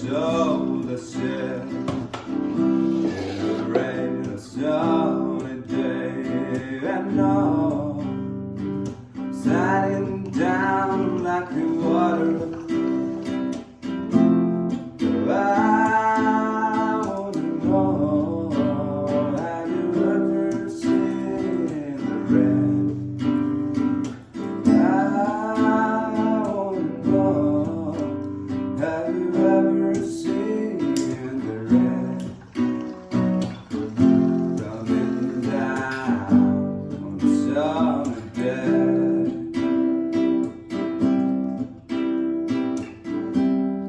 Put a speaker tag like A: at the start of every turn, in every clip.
A: shoulder share in a rain and sunny day, and all sliding down like the water. I wanna know, have you ever seen the red? I wanna know, have you ever seen the red? Coming down on the summer day.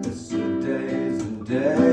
A: It's the days and days